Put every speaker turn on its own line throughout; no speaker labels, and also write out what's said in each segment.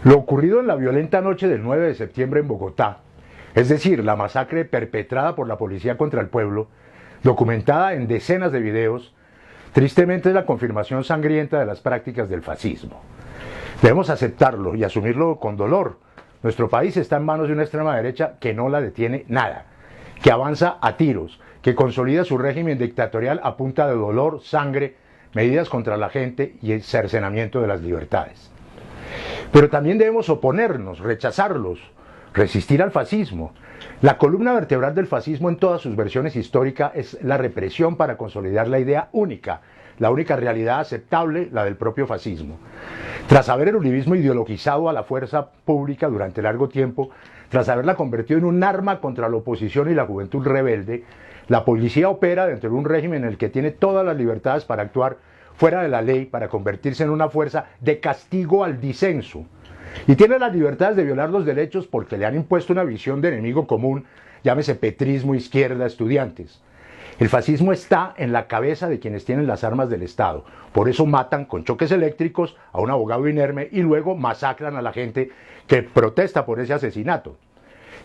Lo ocurrido en la violenta noche del 9 de septiembre en Bogotá, es decir, la masacre perpetrada por la policía contra el pueblo, documentada en decenas de videos, tristemente es la confirmación sangrienta de las prácticas del fascismo. Debemos aceptarlo y asumirlo con dolor. Nuestro país está en manos de una extrema derecha que no la detiene nada, que avanza a tiros, que consolida su régimen dictatorial a punta de dolor, sangre, medidas contra la gente y el cercenamiento de las libertades. Pero también debemos oponernos, rechazarlos, resistir al fascismo. La columna vertebral del fascismo en todas sus versiones históricas es la represión para consolidar la idea única, la única realidad aceptable, la del propio fascismo. Tras haber el uribismo ideologizado a la fuerza pública durante largo tiempo, tras haberla convertido en un arma contra la oposición y la juventud rebelde, la policía opera dentro de un régimen en el que tiene todas las libertades para actuar fuera de la ley, para convertirse en una fuerza de castigo al disenso. Y tiene las libertades de violar los derechos porque le han impuesto una visión de enemigo común, llámese petrismo, izquierda, estudiantes. El fascismo está en la cabeza de quienes tienen las armas del Estado. Por eso matan con choques eléctricos a un abogado inerme y luego masacran a la gente que protesta por ese asesinato.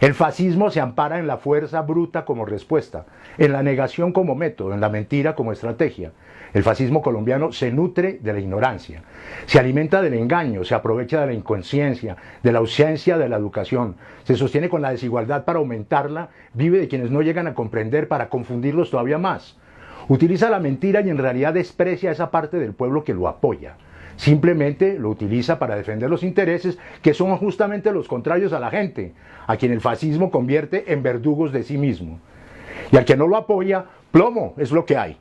El fascismo se ampara en la fuerza bruta como respuesta, en la negación como método, en la mentira como estrategia. El fascismo colombiano se nutre de la ignorancia, se alimenta del engaño, se aprovecha de la inconsciencia, de la ausencia de la educación, se sostiene con la desigualdad para aumentarla, vive de quienes no llegan a comprender para confundirlos todavía más. Utiliza la mentira y en realidad desprecia a esa parte del pueblo que lo apoya. Simplemente lo utiliza para defender los intereses que son justamente los contrarios a la gente, a quien el fascismo convierte en verdugos de sí mismo. Y al que no lo apoya, plomo es lo que hay.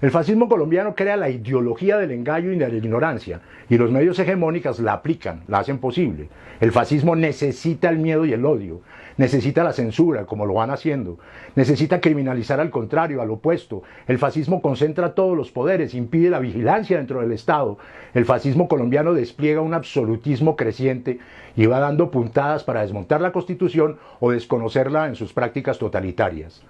El fascismo colombiano crea la ideología del engaño y de la ignorancia, y los medios hegemónicos la aplican, la hacen posible. El fascismo necesita el miedo y el odio, necesita la censura, como lo van haciendo, necesita criminalizar al contrario, al opuesto. El fascismo concentra todos los poderes, impide la vigilancia dentro del Estado. El fascismo colombiano despliega un absolutismo creciente y va dando puntadas para desmontar la Constitución o desconocerla en sus prácticas totalitarias.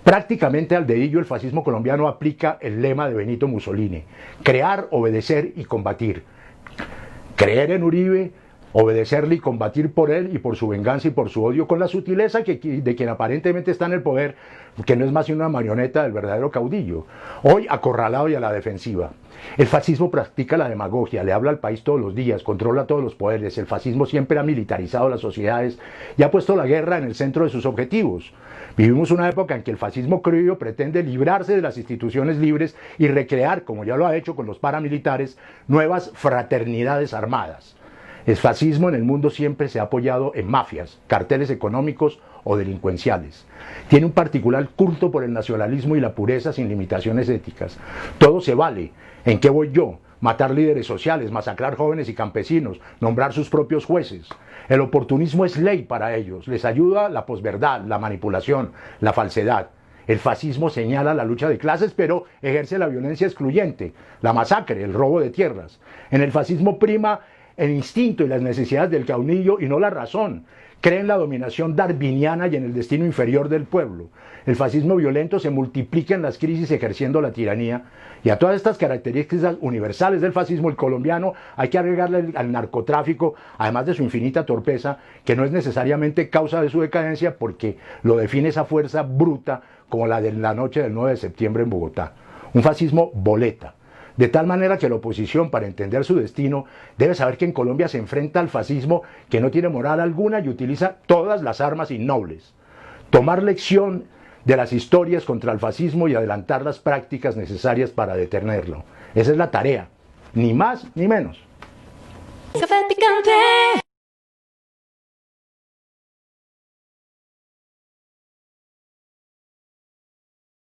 Prácticamente al dedillo el fascismo colombiano aplica el lema de Benito Mussolini: crear, obedecer y combatir. Creer en Uribe, obedecerle y combatir por él y por su venganza y por su odio, con la sutileza de quien aparentemente está en el poder, que no es más que una marioneta del verdadero caudillo, hoy acorralado y a la defensiva. El fascismo practica la demagogia, le habla al país todos los días, controla todos los poderes. El fascismo siempre ha militarizado las sociedades y ha puesto la guerra en el centro de sus objetivos. Vivimos una época en que el fascismo criollo pretende librarse de las instituciones libres y recrear, como ya lo ha hecho con los paramilitares, nuevas fraternidades armadas. El fascismo en el mundo siempre se ha apoyado en mafias, carteles económicos o delincuenciales. Tiene un particular culto por el nacionalismo y la pureza sin limitaciones éticas. Todo se vale. ¿En qué voy yo? Matar líderes sociales, masacrar jóvenes y campesinos, nombrar sus propios jueces. El oportunismo es ley para ellos. Les ayuda la posverdad, la manipulación, la falsedad. El fascismo señala la lucha de clases, pero ejerce la violencia excluyente, la masacre, el robo de tierras. En el fascismo prima el instinto y las necesidades del caudillo y no la razón. Cree en la dominación darwiniana y en el destino inferior del pueblo. El fascismo violento se multiplica en las crisis ejerciendo la tiranía. Y a todas estas características universales del fascismo el colombiano hay que agregarle al narcotráfico, además de su infinita torpeza, que no es necesariamente causa de su decadencia porque lo define esa fuerza bruta como la de la noche del 9 de septiembre en Bogotá. Un fascismo boleta. De tal manera que la oposición, para entender su destino, debe saber que en Colombia se enfrenta al fascismo que no tiene moral alguna y utiliza todas las armas innobles. Tomar lección de las historias contra el fascismo y adelantar las prácticas necesarias para detenerlo. Esa es la tarea, ni más ni menos.
Café picante.